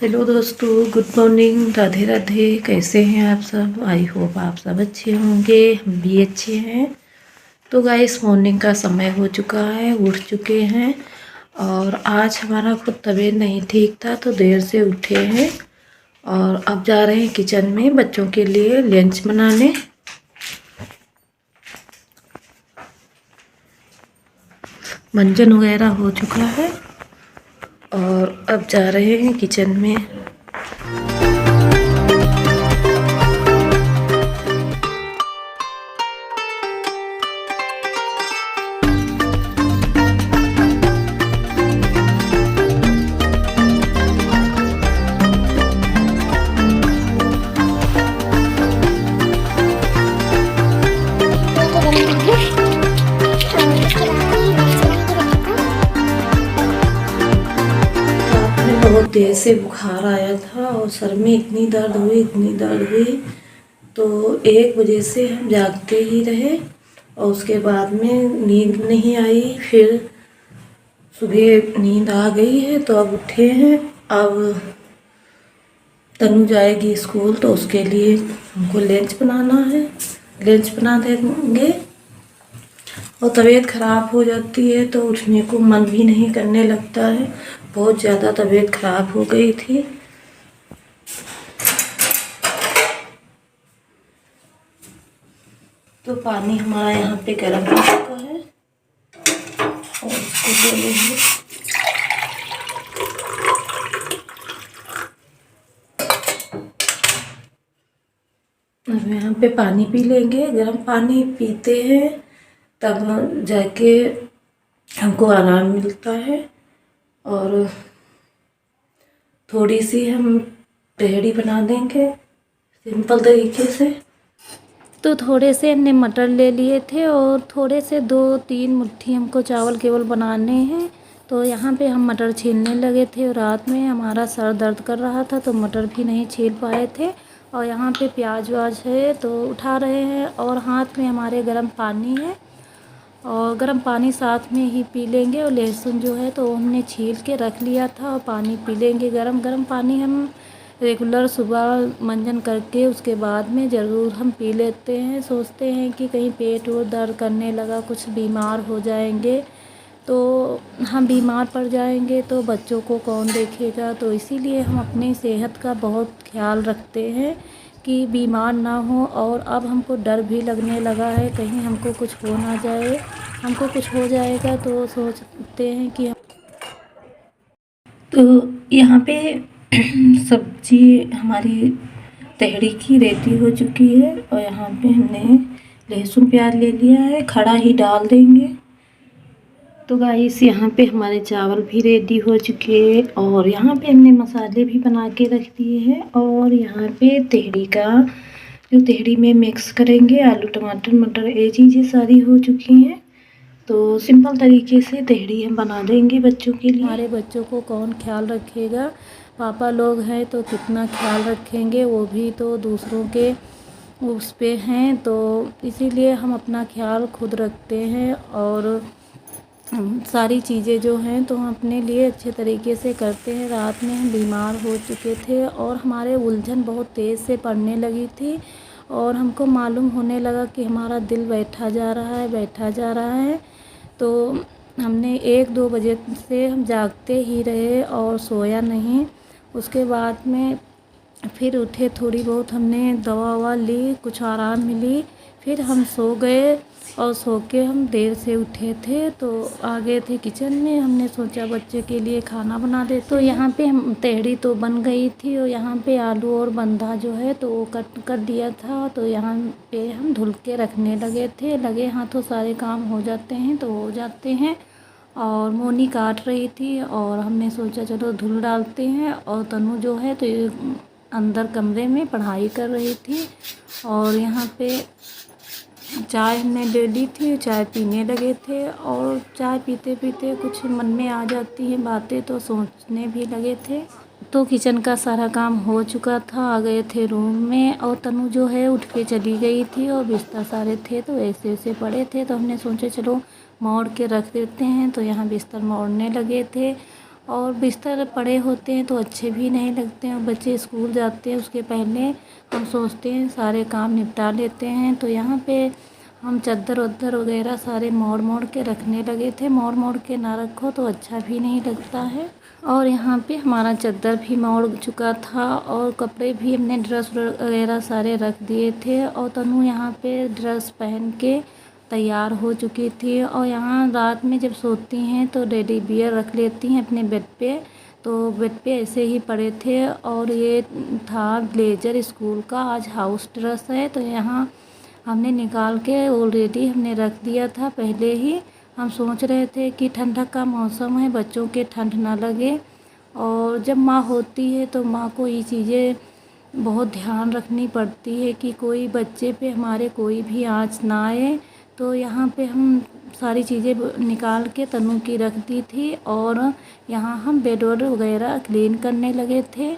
Hello दोस्तों, good morning, Radhe Radhe. कैसे हैं आप सब? आई होप आप सब अच्छे होंगे, हम भी अच्छे हैं। तो गाइस, मॉर्निंग का समय हो चुका है, उठ चुके हैं। और आज हमारा खुद तबीयत नहीं ठीक था तो देर से उठे हैं। और अब जा रहे हैं किचन में बच्चों के लिए लंच बनाने। मंजन वगैरह हो चुका है और अब जा रहे हैं किचन में। बहुत देर से बुखार आया था और सर में इतनी दर्द हुई। तो 1 बजे से हम जागते ही रहे और उसके बाद में नींद नहीं आई। फिर सुबह नींद आ गई है तो अब उठे हैं। अब तनु जाएगी स्कूल तो उसके लिए हमको लंच बनाना है, लंच बना देंगे। और तबीयत ख़राब हो जाती है तो उठने को मन भी नहीं करने लगता है। बहुत ज़्यादा तबीयत ख़राब हो गई थी। तो पानी हमारा यहाँ पे गर्म हो चुका है और इसको डालेंगे। अब यहाँ पे पानी पी लेंगे। गर्म पानी पीते हैं तब जाके हमको आराम मिलता है। और थोड़ी सी हम तहड़ी बना देंगे सिंपल तरीके से। तो थोड़े से हमने मटर ले लिए थे और थोड़े से 2-3 मुट्ठी हमको चावल केवल बनाने हैं। तो यहाँ पे हम मटर छीलने लगे थे और रात में हमारा सर दर्द कर रहा था तो मटर भी नहीं छील पाए थे। और यहाँ पे प्याज व्याज है तो उठा रहे हैं और हाथ में हमारे गर्म पानी है और गर्म पानी साथ में ही पी लेंगे। और लहसुन जो है तो हमने छील के रख लिया था और पानी पी लेंगे। गर्म गर्म पानी हम रेगुलर सुबह मंजन करके उसके बाद में ज़रूर हम पी लेते हैं। सोचते हैं कि कहीं पेट और दर्द करने लगा, कुछ बीमार हो जाएंगे तो हम बीमार पड़ जाएंगे तो बच्चों को कौन देखेगा। तो इसीलिए हम अपनी सेहत का बहुत ख्याल रखते हैं कि बीमार ना हो। और अब हमको डर भी लगने लगा है कहीं हमको कुछ हो ना जाए। हमको कुछ हो जाएगा तो सोचते हैं कि तो यहाँ पे सब्जी हमारी तहड़ी की रेडी हो चुकी है और यहाँ पे हमने लहसुन प्याज ले लिया है, खड़ा ही डाल देंगे। तो गाइस, यहाँ पे हमारे चावल भी रेडी हो चुके हैं और यहाँ पे हमने मसाले भी बना के रख दिए हैं। और यहाँ पे तहड़ी का जो तहड़ी में मिक्स करेंगे, आलू टमाटर मटर ये चीज़ें सारी हो चुकी हैं। तो सिंपल तरीके से तहड़ी हम बना देंगे बच्चों के लिए। हमारे बच्चों को कौन ख्याल रखेगा, पापा लोग हैं तो कितना ख्याल रखेंगे, वो भी तो दूसरों के उस पे हैं। तो इसीलिए हम अपना ख्याल खुद रखते हैं और सारी चीज़ें जो हैं तो हम अपने लिए अच्छे तरीके से करते हैं। रात में हम बीमार हो चुके थे और हमारे उलझन बहुत तेज़ से पड़ने लगी थी और हमको मालूम होने लगा कि हमारा दिल बैठा जा रहा है। तो हमने 1-2 बजे से हम जागते ही रहे और सोया नहीं। उसके बाद में फिर उठे, थोड़ी बहुत हमने दवा ववा ली, कुछ आराम मिली, फिर हम सो गए। और सो के हम देर से उठे थे तो आ गए थे किचन में। हमने सोचा बच्चे के लिए खाना बना दे। तो यहाँ पे हम तहड़ी तो बन गई थी और यहाँ पे आलू और बंधा जो है तो वो कट कर दिया था। तो यहाँ पे हम धुल के रखने लगे थे। लगे हाथों सारे काम हो जाते हैं तो हो जाते हैं। और मोनी काट रही थी और हमने सोचा चलो धुल डालते हैं। और तनु जो है तो ये अंदर कमरे में पढ़ाई कर रही थी और यहाँ पे चाय हमने ले ली थी, चाय पीने लगे थे। और चाय पीते पीते कुछ मन में आ जाती हैं बातें तो सोचने भी लगे थे। तो किचन का सारा काम हो चुका था, आ गए थे रूम में और तनु जो है उठ के चली गई थी और बिस्तर सारे थे तो ऐसे ऐसे पड़े थे। तो हमने सोचा चलो मोड़ के रख देते हैं। तो यहाँ बिस्तर मोड़ने लगे थे और बिस्तर पड़े होते हैं तो अच्छे भी नहीं लगते हैं। बच्चे स्कूल जाते हैं उसके पहले हम सोचते हैं सारे काम निपटा लेते हैं। तो यहाँ पे हम चादर वादर वगैरह सारे मोड़ मोड़ के रखने लगे थे। मोड़ मोड़ के ना रखो तो अच्छा भी नहीं लगता है। और यहाँ पे हमारा चादर भी मोड़ चुका था और कपड़े भी हमने ड्रेस वगैरह सारे रख दिए थे। और तनु यहाँ पे ड्रेस पहन के तैयार हो चुकी थी। और यहाँ रात में जब सोती हैं तो टेडी बियर रख लेती हैं अपने बेड पे। तो बेड पे ऐसे ही पड़े थे और ये था ब्लेजर स्कूल का, आज हाउस ड्रेस है। तो यहाँ हमने निकाल के ऑलरेडी हमने रख दिया था पहले ही। हम सोच रहे थे कि ठंडक का मौसम है, बच्चों के ठंड ना लगे। और जब माँ होती है तो माँ को ये चीज़ें बहुत ध्यान रखनी पड़ती है कि कोई बच्चे पे हमारे कोई भी आँच ना आए। तो यहाँ पे हम सारी चीज़ें निकाल के तनु की रख दी थी और यहाँ हम बेड वगैरह क्लीन करने लगे थे।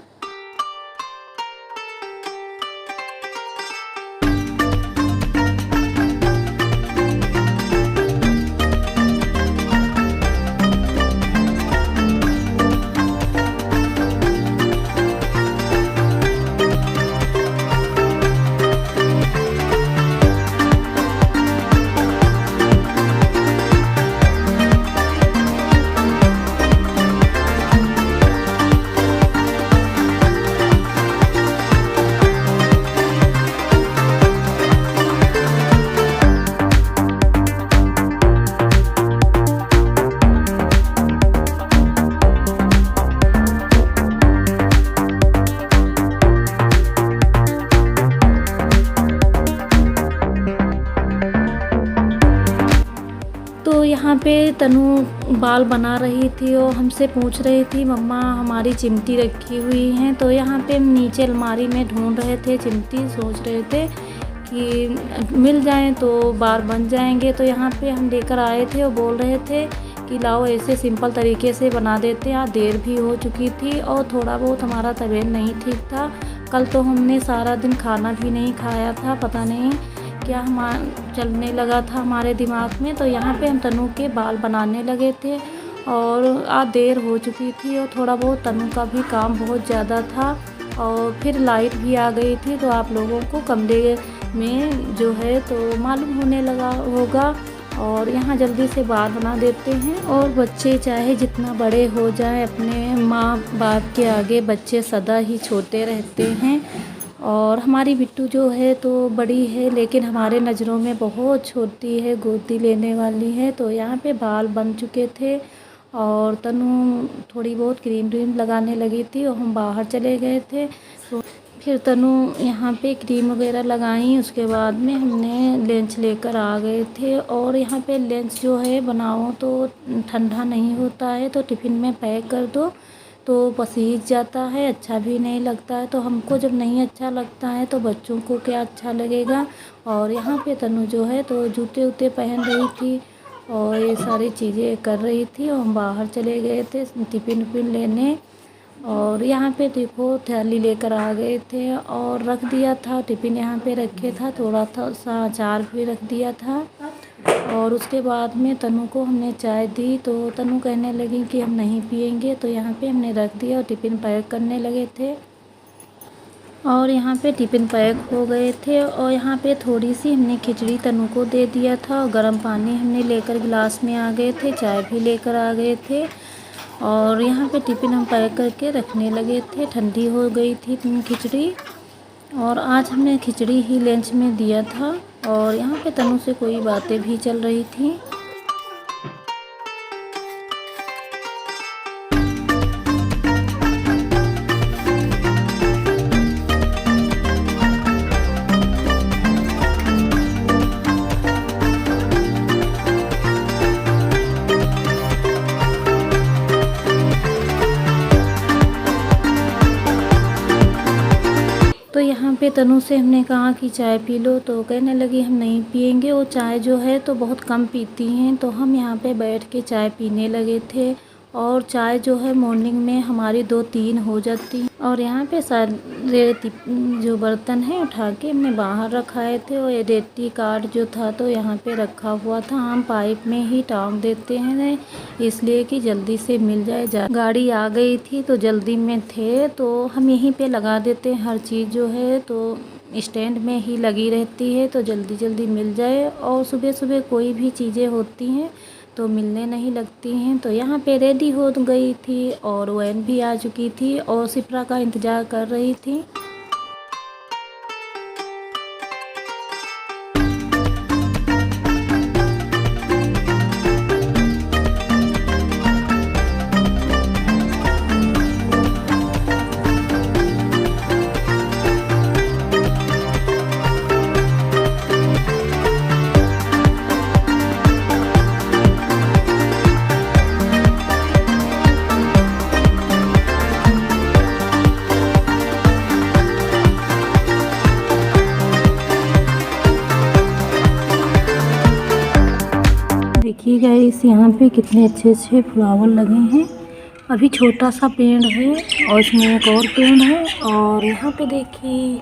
तो यहाँ पे तनु बाल बना रही थी और हमसे पूछ रही थी मम्मा हमारी चिमटी रखी हुई हैं। तो यहाँ पे हम नीचे अलमारी में ढूंढ रहे थे चिमटी, सोच रहे थे कि मिल जाएं तो बाल बन जाएंगे। तो यहाँ पे हम लेकर आए थे और बोल रहे थे कि लाओ ऐसे सिंपल तरीके से बना देते हैं। देर भी हो चुकी थी और थोड़ा बहुत हमारा तबीयत नहीं ठीक था। कल तो हमने सारा दिन खाना भी नहीं खाया था, पता नहीं क्या चलने लगा था हमारे दिमाग में। तो यहाँ पे हम तनु के बाल बनाने लगे थे और आज देर हो चुकी थी और थोड़ा बहुत तनु का भी काम बहुत ज़्यादा था और फिर लाइट भी आ गई थी। तो आप लोगों को कमरे में जो है तो मालूम होने लगा होगा। और यहाँ जल्दी से बाल बना देते हैं। और बच्चे चाहे जितना बड़े हो जाएं, अपने माँ बाप के आगे बच्चे सदा ही छोटे रहते हैं। और हमारी बिट्टू जो है तो बड़ी है लेकिन हमारे नज़रों में बहुत छोटी है, गोदी लेने वाली है। तो यहाँ पे बाल बन चुके थे और तनु थोड़ी बहुत क्रीम व्रीम लगाने लगी थी और हम बाहर चले गए थे। तो फिर तनु यहाँ पे क्रीम वगैरह लगाई, उसके बाद में हमने लंच लेकर आ गए थे। और यहाँ पे लंच जो है बनाओ तो ठंडा नहीं होता है, तो टिफ़िन में पैक कर दो तो पसीज जाता है, अच्छा भी नहीं लगता है। तो हमको जब नहीं अच्छा लगता है तो बच्चों को क्या अच्छा लगेगा। और यहाँ पे तनु जो है तो जूते वूते पहन रही थी और ये सारी चीज़ें कर रही थी और हम बाहर चले गए थे टिफ़िन विफ़िन लेने। और यहाँ पे देखो थाली लेकर आ गए थे और रख दिया था टिफ़िन, यहाँ पे रखे था, थोड़ा सा अचार भी रख दिया था। और उसके बाद में तनु को हमने चाय दी तो तनु कहने लगी कि हम नहीं पियेंगे। तो यहाँ पे हमने रख दिया और टिफ़िन पैक करने लगे थे। और यहाँ पे टिफ़िन पैक हो गए थे और यहाँ पे थोड़ी सी हमने खिचड़ी तनु को दे दिया था और गर्म पानी हमने लेकर गिलास में आ गए थे, चाय भी लेकर आ गए थे। और यहाँ पे टिफ़िन हम पैक करके रखने लगे थे, ठंडी हो गई थी खिचड़ी। और आज हमने खिचड़ी ही लंच में दिया था। और यहाँ पे तनु से कोई बातें भी चल रही थी। तो यहाँ पे तनु से हमने कहा कि चाय पी लो तो कहने लगी हम नहीं पियेंगे, वो चाय जो है तो बहुत कम पीती हैं। तो हम यहाँ पे बैठ के चाय पीने लगे थे और चाय जो है मॉर्निंग में हमारी 2-3 हो जाती है। और यहाँ पे सारे जो बर्तन हैं उठा के हमने बाहर रखाए थे और एडेटी कार्ड जो था तो यहाँ पे रखा हुआ था। हम पाइप में ही टांग देते हैं इसलिए कि जल्दी से मिल जाए। गाड़ी आ गई थी तो जल्दी में थे तो हम यहीं पे लगा देते हैं। हर चीज़ जो है तो स्टैंड में ही लगी रहती है तो जल्दी जल्दी मिल जाए। और सुबह सुबह कोई भी चीज़ें होती हैं तो मिलने नहीं लगती हैं। तो यहाँ पे रेडी हो गई थी और वैन भी आ चुकी थी और शिप्रा का इंतज़ार कर रही थी। देखिए गाइस यहाँ पे कितने अच्छे अच्छे फ्लावर लगे हैं। अभी छोटा सा पेड़ है और इसमें एक और पेड़ है। और यहाँ पे देखिए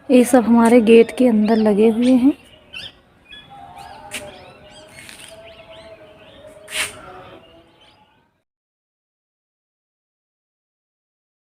ये सब हमारे गेट के अंदर लगे हुए हैं।